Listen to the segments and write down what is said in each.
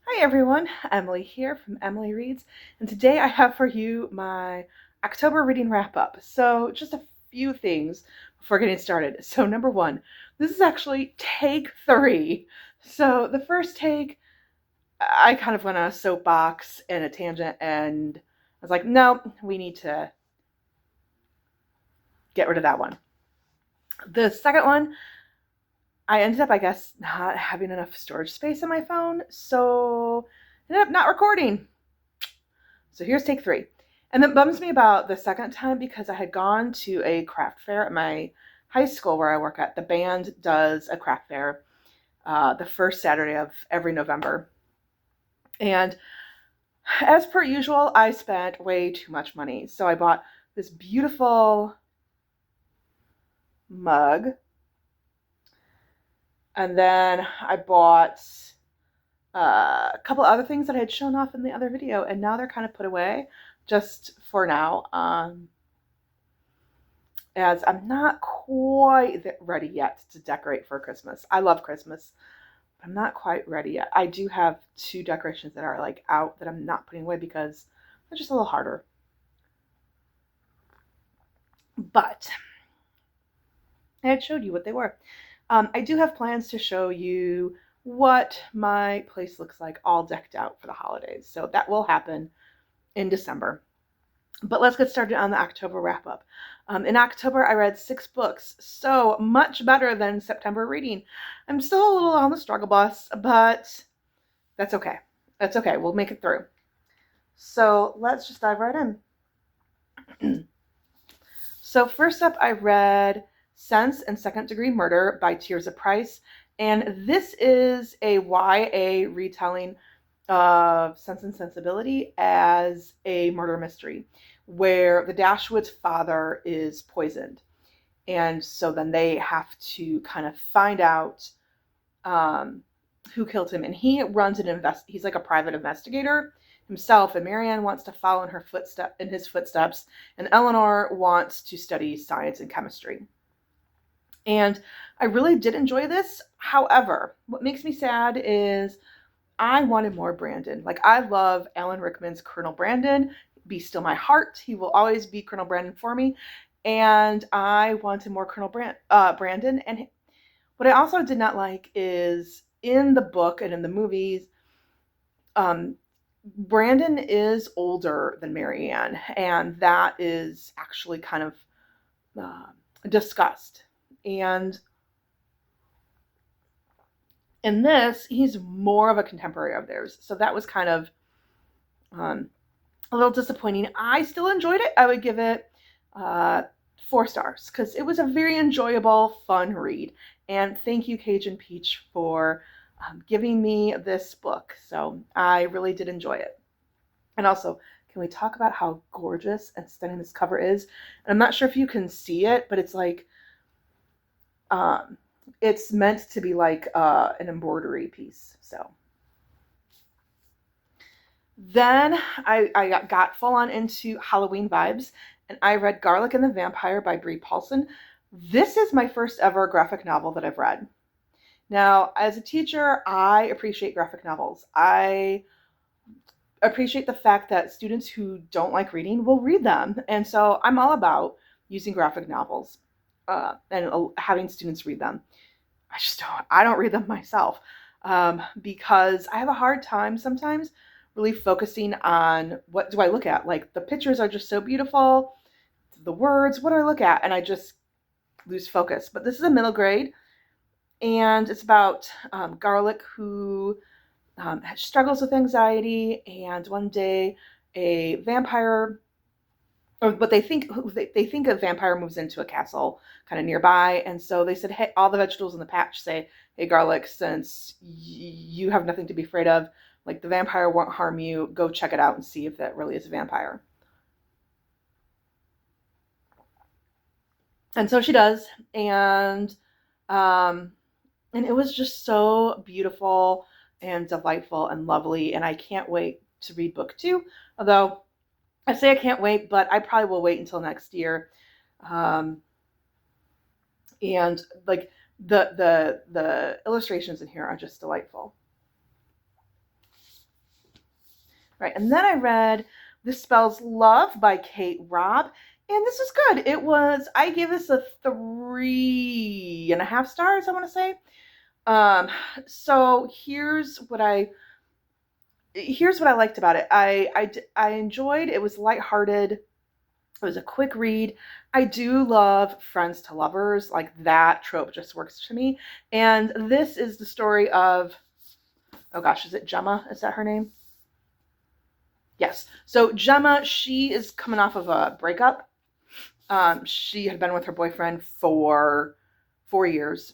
Hi everyone, Emily here from Emily Reads, and today I have for you my October reading wrap up. So, just a few things before getting started. So, number one, this is actually take three. So, the first take, I kind of went on a soapbox and a tangent, and I was like, no, we need to get rid of that one. The second one, I ended up, I guess, not having enough storage space on my phone, so I ended up not recording. So here's take three. And that bums me about the second time because I had gone to a craft fair at my high school where I work at. The band does a craft fair the first Saturday of every November. And as per usual, I spent way too much money. So I bought this beautiful mug. And then I bought a couple other things that I had shown off in the other video. And now they're kind of put away just for now. As I'm not quite ready yet to decorate for Christmas. I love Christmas, but I'm not quite ready yet. I do have two decorations that are like out that I'm not putting away because they're just a little harder. But I had showed you what they were. I do have plans to show you what my place looks like all decked out for the holidays. So that will happen in December. But let's get started on the October wrap up. In October, I read 6 books, so much better than September reading. I'm still a little on the struggle bus, but that's okay. That's okay. We'll make it through. So let's just dive right in. So first up, I read Sense and Second Degree Murder by Tirza Price, and this is a YA retelling of Sense and Sensibility as a murder mystery where the Dashwoods' father is poisoned. And so then they have to kind of find out who killed him. And he runs he's like a private investigator himself. And Marianne wants to follow in his footsteps. And Eleanor wants to study science and chemistry. And I really did enjoy this. However, what makes me sad is I wanted more Brandon. Like, I love Alan Rickman's Colonel Brandon. Be still my heart. He will always be Colonel Brandon for me. And I wanted more Brandon. And what I also did not like is in the book and in the movies, Brandon is older than Marianne. And that is actually kind of discussed. And in this, he's more of a contemporary of theirs. So that was kind of a little disappointing. I still enjoyed it. I would give it 4 stars because it was a very enjoyable, fun read. And thank you, Cajun Peach, for giving me this book. So I really did enjoy it. And also, can we talk about how gorgeous and stunning this cover is? And I'm not sure if you can see it, but it's like it's meant to be like an embroidery piece. So then I got full on into Halloween vibes, and I read Garlic and the Vampire by Brie Paulson. This is my first ever graphic novel that I've read. Now, as a teacher, I appreciate graphic novels. I appreciate the fact that students who don't like reading will read them. And so I'm all about using graphic novels and having students read them. I don't read them myself because I have a hard time sometimes really focusing on what do I look at. Like, the pictures are just so beautiful, the words, what do I look at? And I just lose focus. But this is a middle grade, and it's about Garlic who struggles with anxiety, and one day a vampire, or what they think a vampire moves into a castle kind of nearby, and so they said, hey, all the vegetables in the patch say, hey Garlic, since you have nothing to be afraid of, like, the vampire won't harm you, go check it out and see if that really is a vampire. And so she does, and it was just so beautiful and delightful and lovely, and I can't wait to read book 2, although I say I can't wait, but I probably will wait until next year. And like the illustrations in here are just delightful. Right, and then I read This Spells Love by Kate Robb, and this was good. I gave this a 3.5 stars, I want to say. So here's what I liked about it. I enjoyed, it was lighthearted. It was a quick read. I do love friends to lovers. Like, that trope just works to me. And this is the story of, oh gosh, is it Gemma? Is that her name? Yes. So Gemma, she is coming off of a breakup. She had been with her boyfriend for 4 years,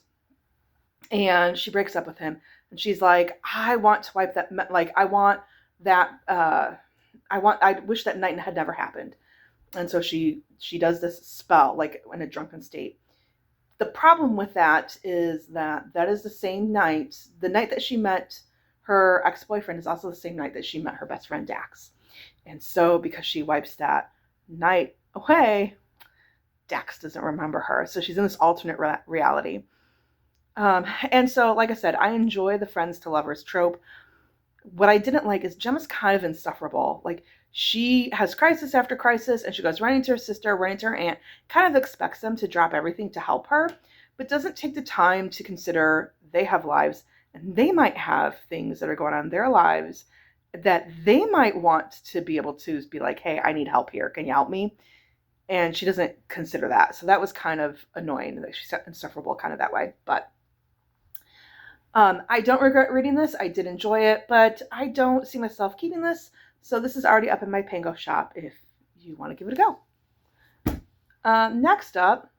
and she breaks up with him. And she's like, I want to wipe that, like, I want that, I wish that night had never happened. And so she does this spell, like, in a drunken state. The problem with that is that is the same night, the night that she met her ex-boyfriend is also the same night that she met her best friend Dax. And so because she wipes that night away, Dax doesn't remember her. So she's in this alternate reality. And so, like I said, I enjoy the friends to lovers trope. What I didn't like is Gemma's kind of insufferable. Like, she has crisis after crisis, and she goes running to her sister, running to her aunt, kind of expects them to drop everything to help her, but doesn't take the time to consider they have lives, and they might have things that are going on in their lives that they might want to be able to be like, hey, I need help here. Can you help me? And she doesn't consider that. So that was kind of annoying that she's insufferable kind of that way. But I don't regret reading this. I did enjoy it, but I don't see myself keeping this. So this is already up in my Pango shop if you want to give it a go. Next up,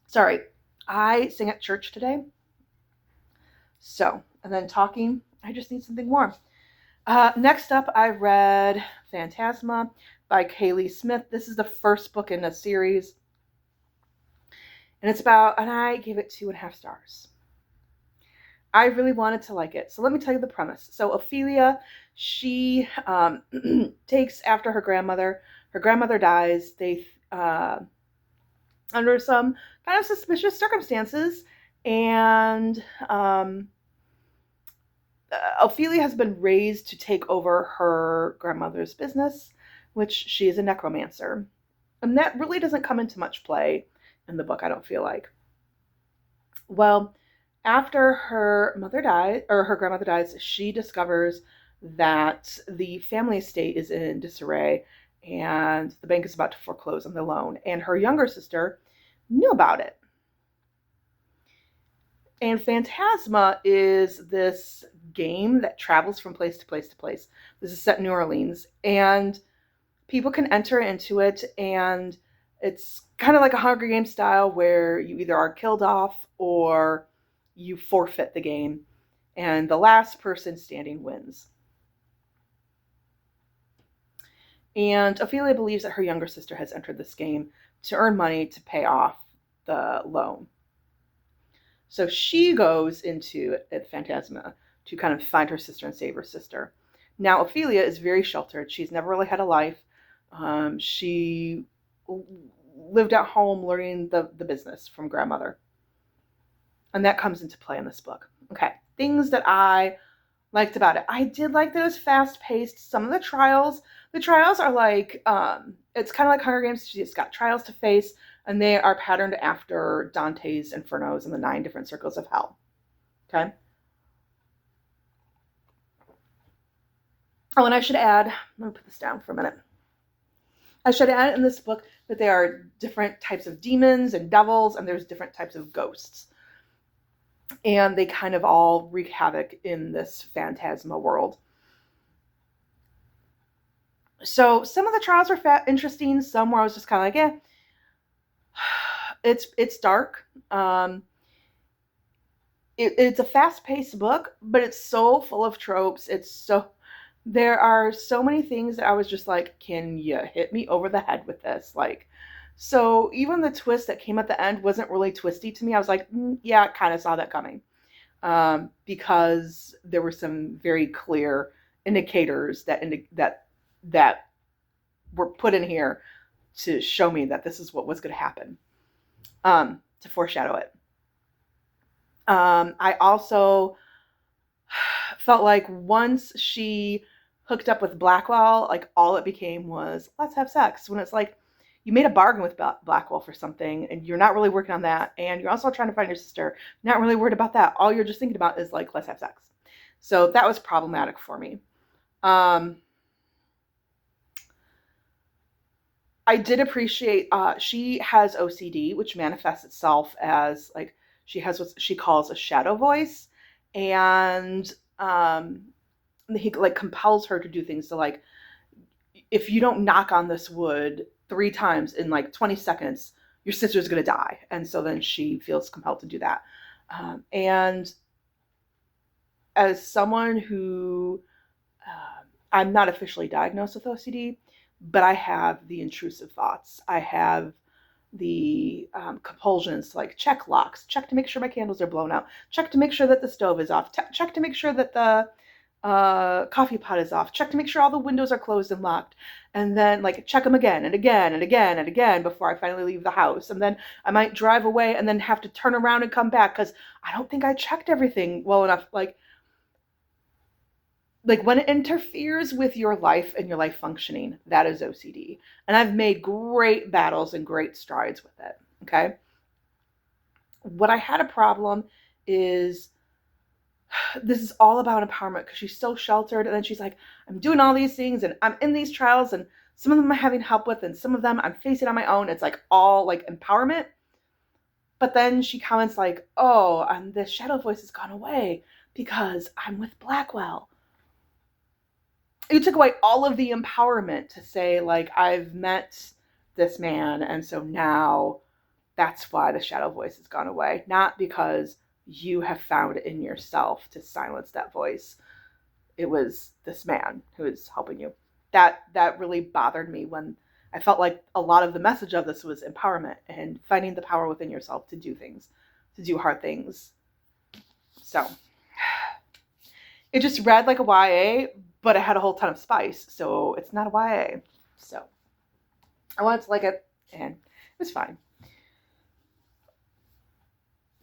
sorry, I sang at church today. So, and then talking, I just need something warm. Next up, I read Fantasma by Kaylee Smith. This is the first book in a series. And I gave it 2.5 stars. I really wanted to like it. So let me tell you the premise. So Ophelia, she takes after her grandmother. Her grandmother dies. They, under some kind of suspicious circumstances. And Ophelia has been raised to take over her grandmother's business, which she is a necromancer. And that really doesn't come into much play in the book, I don't feel like. Well, after her grandmother dies, she discovers that the family estate is in disarray and the bank is about to foreclose on the loan. And her younger sister knew about it. And Fantasma is this game that travels from place to place to place. This is set in New Orleans, and people can enter into it, and it's kind of like a Hunger Games style where you either are killed off or you forfeit the game, and the last person standing wins. And Ophelia believes that her younger sister has entered this game to earn money to pay off the loan. So she goes into Fantasma to kind of find her sister and save her sister. Now, Ophelia is very sheltered. She's never really had a life. She lived at home learning the business from grandmother. And that comes into play in this book. Okay, things that I liked about it. I did like that it was fast-paced. Some of the trials are like, it's kind of like Hunger Games. She's got trials to face, and they are patterned after Dante's Infernos and the 9 different circles of hell. Okay? Oh, and I should add, let me put this down for a minute. I should add in this book that there are different types of demons and devils, and there's different types of ghosts. And they kind of all wreak havoc in this Fantasma world. So some of the trials were interesting. Some where I was just kind of like, it's dark. It's a fast-paced book, but it's so full of tropes. There are so many things that I was just like, can you hit me over the head with this? Like, so even the twist that came at the end wasn't really twisty to me. I was like, yeah, I kind of saw that coming. Because there were some very clear indicators that were put in here to show me that this is what was going to happen, to foreshadow it. I also felt like once she hooked up with Blackwell, like all it became was let's have sex. When it's like you made a bargain with Blackwell for something and you're not really working on that, and you're also trying to find your sister, not really worried about that. All you're just thinking about is like let's have sex. So that was problematic for me. I did appreciate she has OCD, which manifests itself as like she has what she calls a shadow voice, and he like compels her to do things. So like if you don't knock on this wood 3 times in like 20 seconds, your sister's gonna die, and so then she feels compelled to do that. And as someone who I'm not officially diagnosed with OCD, but I have the intrusive thoughts. I have the compulsions to like check locks, check to make sure my candles are blown out, check to make sure that the stove is off, check to make sure that the coffee pot is off, check to make sure all the windows are closed and locked, and then like check them again and again and again and again before I finally leave the house. And then I might drive away and then have to turn around and come back because I don't think I checked everything well enough. Like when it interferes with your life and your life functioning, that is OCD. And I've made great battles and great strides with it. Okay. What I had a problem is this is all about empowerment because she's so sheltered. And then she's like, I'm doing all these things and I'm in these trials and some of them I'm having help with and some of them I'm facing on my own. It's like all like empowerment. But then she comments like, oh, and the shadow voice has gone away because I'm with Blackwell. You took away all of the empowerment to say like I've met this man and so now that's why the shadow voice has gone away, not because you have found it in yourself to silence that voice. It was this man who is helping you. That really bothered me when I felt like a lot of the message of this was empowerment and finding the power within yourself to do things, to do hard things. So it just read like a YA, but it had a whole ton of spice, so it's not a YA. So I wanted to like it, and it was fine.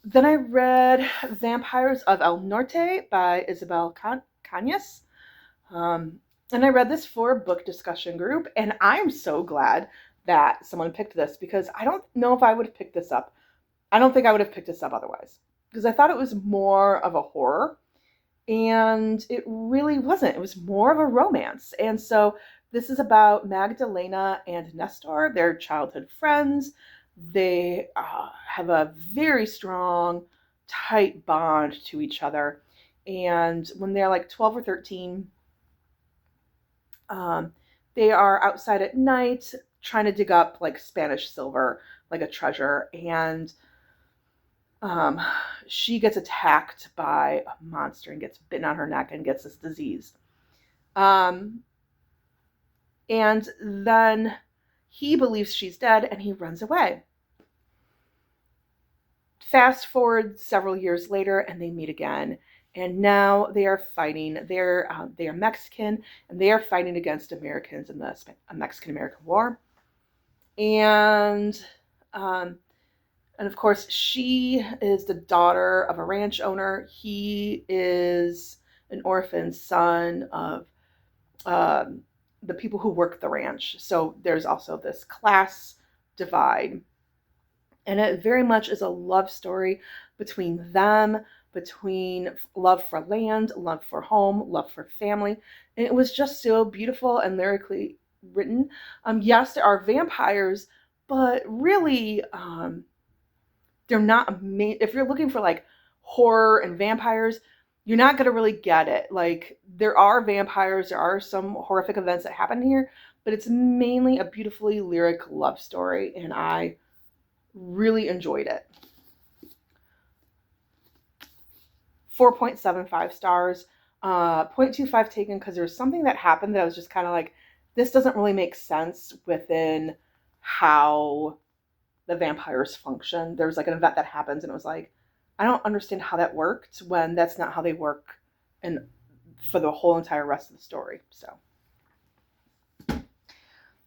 Then I read Vampires of El Norte by Isabel Cañas. And I read this for a book discussion group, and I'm so glad that someone picked this because I don't know if I would have picked this up. I don't think I would have picked this up otherwise because I thought it was more of a horror. And it really wasn't. It was more of a romance. And so this is about Magdalena and Nestor. They're childhood friends. They have a very strong, tight bond to each other. And when they're like 12 or 13, they are outside at night trying to dig up like Spanish silver, like a treasure. And she gets attacked by a monster and gets bitten on her neck and gets this disease. And then he believes she's dead and he runs away. Fast forward several years later and they meet again. And now they are fighting. They are Mexican and they are fighting against Americans in the Mexican-American War. And of course, she is the daughter of a ranch owner. He is an orphan son of the people who work the ranch. So there's also this class divide. And it very much is a love story between them, between love for land, love for home, love for family. And it was just so beautiful and lyrically written. Yes, there are vampires, but really, they're not if you're looking for like horror and vampires, you're not going to really get it. Like there are vampires, there are some horrific events that happen here, but it's mainly a beautifully lyric love story and I really enjoyed it. 4.75 stars, 0.25 taken because there was something that happened that I was just kind of like, this doesn't really make sense within how the vampires function. There was like an event that happens and it was like, I don't understand how that worked when that's not how they work and for the whole entire rest of the story. So,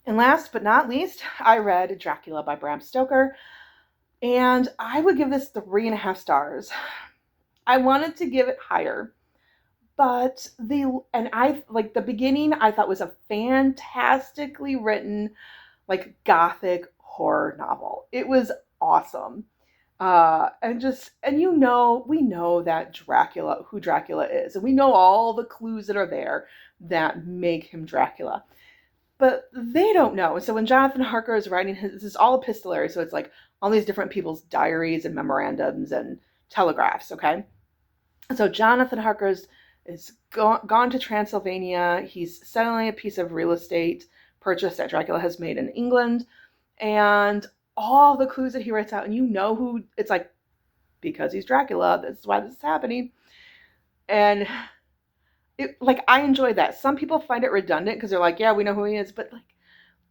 and last but not least, I read Dracula by Bram Stoker and I would give this 3.5 stars. I wanted to give it higher, But I like the beginning, I thought was a fantastically written, like gothic horror novel. It was awesome. We know that who Dracula is, and we know all the clues that are there that make him Dracula. But they don't know. So when Jonathan Harker is writing this is all epistolary, so it's like all these different people's diaries and memorandums and telegraphs, okay? So Jonathan Harker is gone to Transylvania. He's selling a piece of real estate purchase that Dracula has made in England. And all the clues that he writes out, and you know who, it's like, because he's Dracula, this is why this is happening. And I enjoy that. Some people find it redundant because they're like, yeah, we know who he is. But like,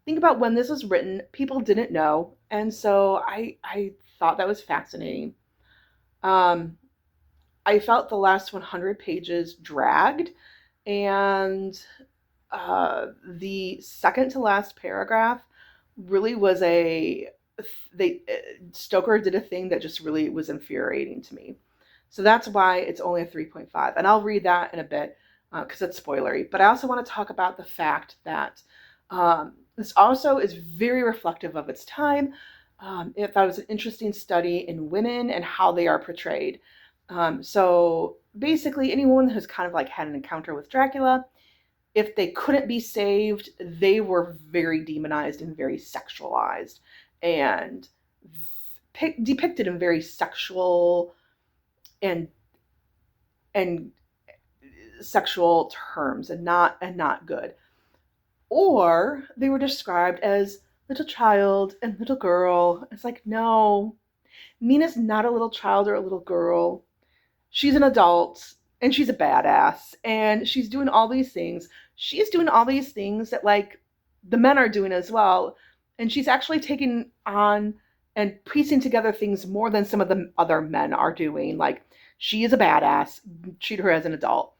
think about when this was written, people didn't know. And so I thought that was fascinating. I felt the last 100 pages dragged, and the second to last paragraph really was Stoker did a thing that just really was infuriating to me. So that's why it's only a 3.5. And I'll read that in a bit because it's spoilery. But I also want to talk about the fact that this also is very reflective of its time. It thought it was an interesting study in women and how they are portrayed. So basically, anyone who's kind of like had an encounter with Dracula, if they couldn't be saved, they were very demonized and very sexualized and depicted in very sexual and sexual terms and not good. Or they were described as little child and little girl. It's like, no, Mina's not a little child or a little girl. She's an adult and she's a badass and she's doing all these things. She's doing all these things that like the men are doing as well. And she's actually taking on and piecing together things more than some of the other men are doing. Like, she is a badass. Treat her as an adult.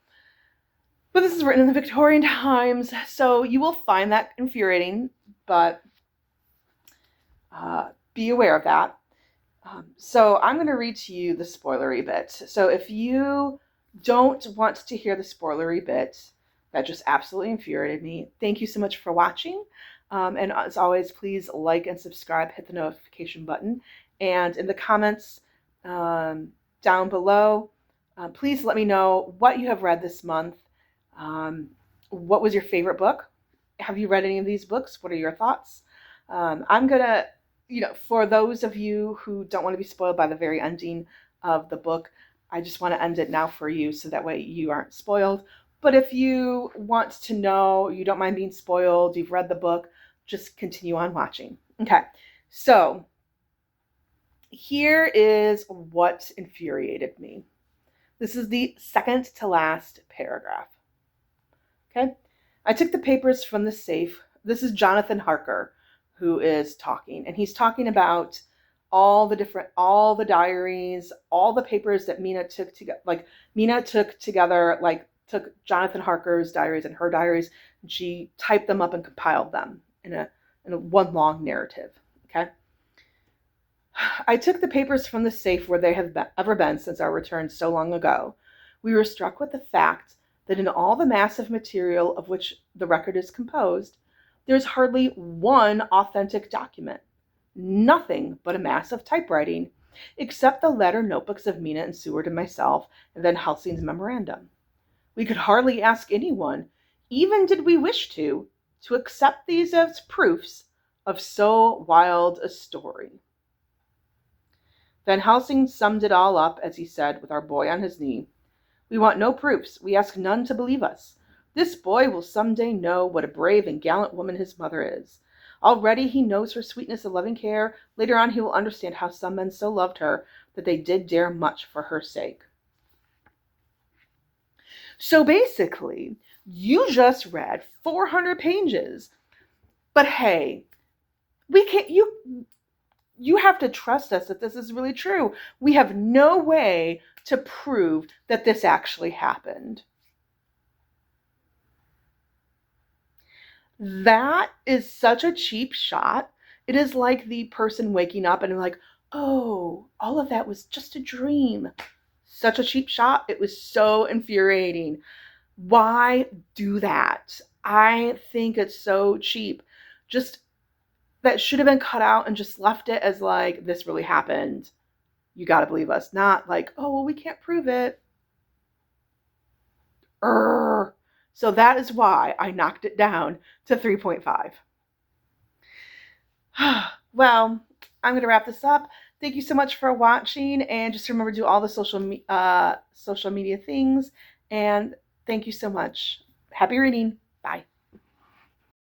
But this is written in the Victorian times, so you will find that infuriating, but be aware of that. So I'm going to read to you the spoilery bit. So if you don't want to hear the spoilery bit, that just absolutely infuriated me, thank you so much for watching. And as always, please like and subscribe, hit the notification button. And in the comments down below, please let me know what you have read this month. What was your favorite book? Have you read any of these books? What are your thoughts? I'm going to, for those of you who don't want to be spoiled by the very ending of the book, I just want to end it now for you so that way you aren't spoiled. But if you want to know, you don't mind being spoiled, you've read the book, just continue on watching. Okay, so here is what infuriated me. This is the second to last paragraph. Okay, I took the papers from the safe. This is Jonathan Harker who is talking, and he's talking about all the diaries, all the papers that Mina took together. Like, Mina took Jonathan Harker's diaries and her diaries, and she typed them up and compiled them in a one long narrative. Okay. I took the papers from the safe where they have ever been since our return so long ago. We were struck with the fact that in all the massive material of which the record is composed, there's hardly one authentic document. Nothing but a mass of typewriting, except the letter notebooks of Mina and Seward and myself, and then Helsing's memorandum. We could hardly ask anyone, even did we wish to accept these as proofs of so wild a story. Van Helsing summed it all up, as he said, with our boy on his knee. We want no proofs. We ask none to believe us. This boy will some day know what a brave and gallant woman his mother is. Already he knows her sweetness and loving care. Later on he will understand how some men so loved her that they did dare much for her sake. So basically, you just read 400 pages. But hey, we can't, you have to trust us that this is really true. We have no way to prove that this actually happened. That is such a cheap shot. It is like the person waking up and like, oh, all of that was just a dream. such a cheap shot. It was so infuriating. Why do that? I think it's so cheap. Just that should have been cut out and just left it as like, this really happened. You got to believe us. Not like, oh, well, we can't prove it. So that is why I knocked it down to 3.5. Well, I'm going to wrap this up. Thank you so much for watching, and just remember to do all the social media things, and thank you so much. Happy reading. Bye.